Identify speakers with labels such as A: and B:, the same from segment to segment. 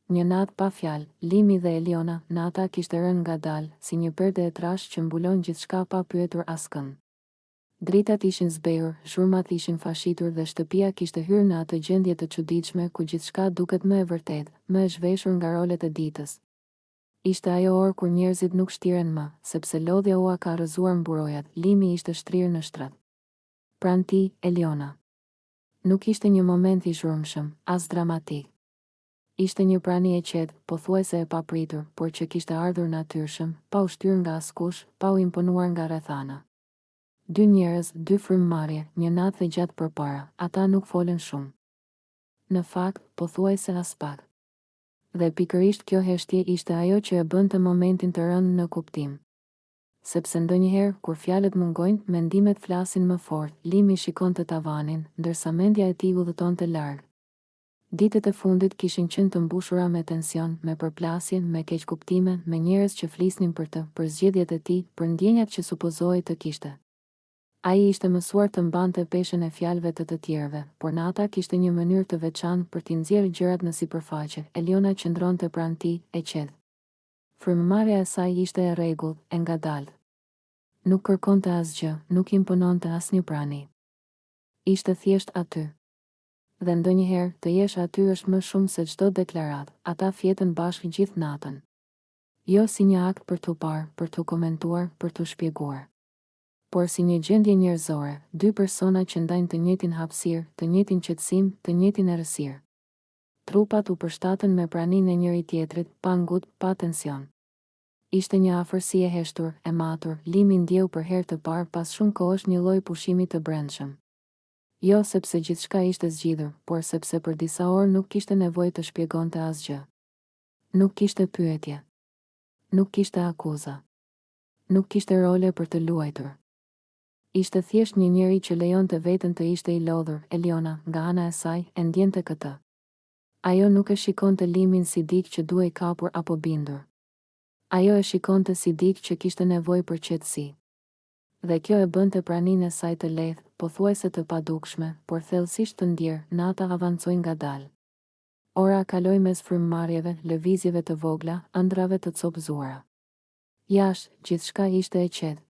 A: Një natë pa fjalë, Limi dhe Eliona, nata kishte rënë ngadalë, si një perde e trashë që mbulon gjithçka pa pyetur askënd. Dritat ishin zbehur, zhurmat ishin fashitur dhe shtëpia kishte hyrë në atë gjendje të çuditshme ku gjithçka duket më e vërtetë, më e zhveshur nga rolet e ditës. Ishte ajo orë kur njerëzit nuk shtiren më, sepse lodhja ua ka rrëzuar mburojat, Limi ishte shtrirë në shtrat. Pranë tij, Eliona. Nuk ishte një moment i zhurmshëm, as dramatik. Ishte një prani e qetë, pothuajse e papritur, por që kishte ardhur natyrshëm, pa u shtyrë nga askush, pa u imponuar nga rrethana. Dy njerëz, dy frymëmarrje, një natë dhe gjatë përpara, ata nuk folën shumë. Në fakt, pothuajse as pak. Dhe pikërisht kjo heshtje ishte ajo që e bënte momentin të rënë në kuptim. Sepse ndonjëherë, kur fjalët mungojnë, mendimet flasin më fort, Limi shikonte tavanin, ndërsa mendja e tij udhëtonte larg. Ditët e fundit kishin qenë të mbushura me tension, me përplasje, me keqkuptime, me njerëz që flisnin për të, për zgjedhjet e tij, për ndjenjat që supozohej të kishte. Ai ishte mësuar të mbante peshën e fjalëve të tjerëve, por nata kishte një mënyrë të veçantë për t'i nxjerrë gjërat në sipërfaqe. Eliona qëndronte pranë tij, e qetë. Frymëmarrja e saj ishte e rregullt, e ngadaltë. Nuk kërkonte asgjë, nuk impononte asnjë prani. Ishte thjesht aty. Dhe ndonjëherë, të jesh aty është më shumë se çdo deklaratë, ata fjetën bashkë gjithë natën. Jo si një akt për t'u parë, për t'u komentuar, për t'u shpjeguar. Por si një gjendje njerëzore, dy persona që ndajnë të njëjtin hapësirë, të njëjtin qetësim, të njëjtin errësirë. Trupat u përshtatën me praninë e njëri tjetrit, pa ngut, pa tension. Ishte një afërsi e heshtur, e matur, Limi ndjeu për herë të parë pas shumë kohësh një lloj pushimi të brendshëm. Jo sepse gjithçka ishte zgjidhur, por sepse për disa orë nuk kishte nevojë të shpjegonte asgjë. Nuk kishte pyetje. Nuk kishte akuza. Nuk kishte role për të luajtur. Ishte thjesht një njeri që lejonte veten të ishte i lodhur. Eliona, nga ana e saj, e ndjente këtë. Ajo nuk e shikonte Limin si dikë që duhej kapur apo bindur. Ajo e shikonte si dikë që kishte nevojë për qetësi. Dhe kjo e bënte praninë e saj të lehtë, pothuajse të padukshme, por thellësisht të ndjerë. Nata avancoi ngadalë. Ora kaloi mes frymëmarrjeve, lëvizjeve të vogla, ëndrave të copëzuara. Jashtë, gjithçka ishte e qetë.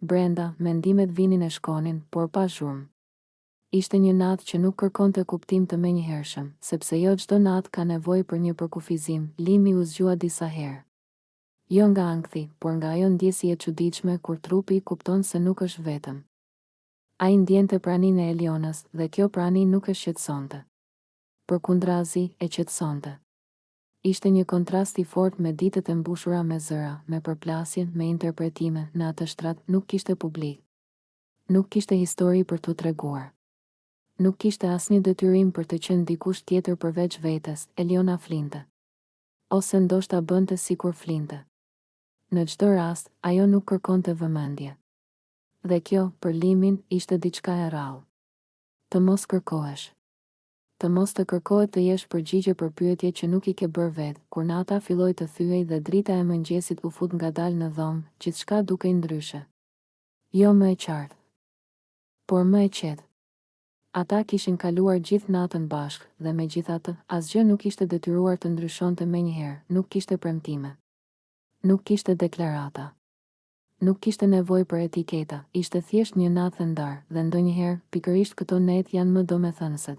A: Brenda, mendimet vinin e shkonin, por pa zhurmë. Ishte një natë që nuk kërkonte kuptim të menjëhershëm, sepse jo çdo natë ka nevojë për një përkufizim. Limi u zgjua disa herë. Jo nga ankthi, por nga ajo ndjesje e çuditshme kur trupi kupton se nuk është vetëm. Ai ndjente praninë e Elionës dhe kjo prani nuk e shqetësonte. Përkundrazi, e qetësonte. Ishte një kontrast i fortë me ditët e mbushura me zëra, me përplasjen, me interpretime. Në atë shtrat nuk kishte publik. Nuk kishte histori për t'u treguar. Nuk kishte asnjë detyrim për të qenë dikush tjetër përveç vetes. Eliona flinte. Ose ndoshta bënte sikur flinte. Në çdo rast, ajo nuk kërkonte vëmendje. Dhe kjo, për Limin, ishte diçka e rrallë. Të mos kërkohesh. Të mos të kërkohet të jesh përgjigje për pyetje që nuk i ke bërë vetë. Kur nata filloi të thyej dhe drita e mëngjesit u fut ngadalë në dhomë, gjithçka dukej ndryshe. Jo më e qartë, por më e qetë. Ata kishin kaluar gjithë natën bashkë dhe megjithatë, asgjë nuk ishte detyruar të ndryshonte menjëherë, nuk kishte premtime. Nuk kishte deklarata. Nuk kishte nevojë për etiketa, ishte thjesht një natë e ndarë dhe ndonjëherë, pikërisht këto netë janë më domethënëse.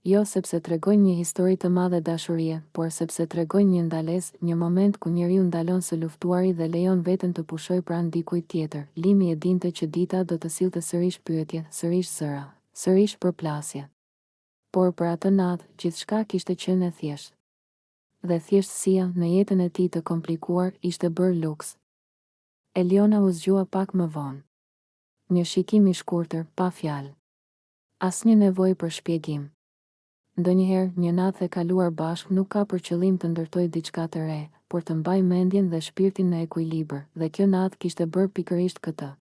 A: Jo sepse tregojnë një histori të madhe dashurie, por sepse tregojnë një ndalesë, një moment ku njeriu ndalon së luftuari dhe lejon veten të pushojë pranë dikujt tjetër. Limi e dinte që dita do të sillte sërish pyetje, sërish zëra, sërish përplasje. Por për atë natë, gjithçka kishte qenë e thjeshtë. Dhe thjeshtësia në jetën e tij të komplikuar ishte bërë luks. Eliona u zgjua pak më vonë. Një shikim i shkurtër, pa fjalë. Asnjë nevojë për shpjegim. Ndonjëherë, një natë e kaluar bashkë nuk ka për qëllim të ndërtojë diçka të re, por të mbajë mendjen dhe shpirtin në ekuilibër, dhe kjo natë kishte bërë pikërisht këtë.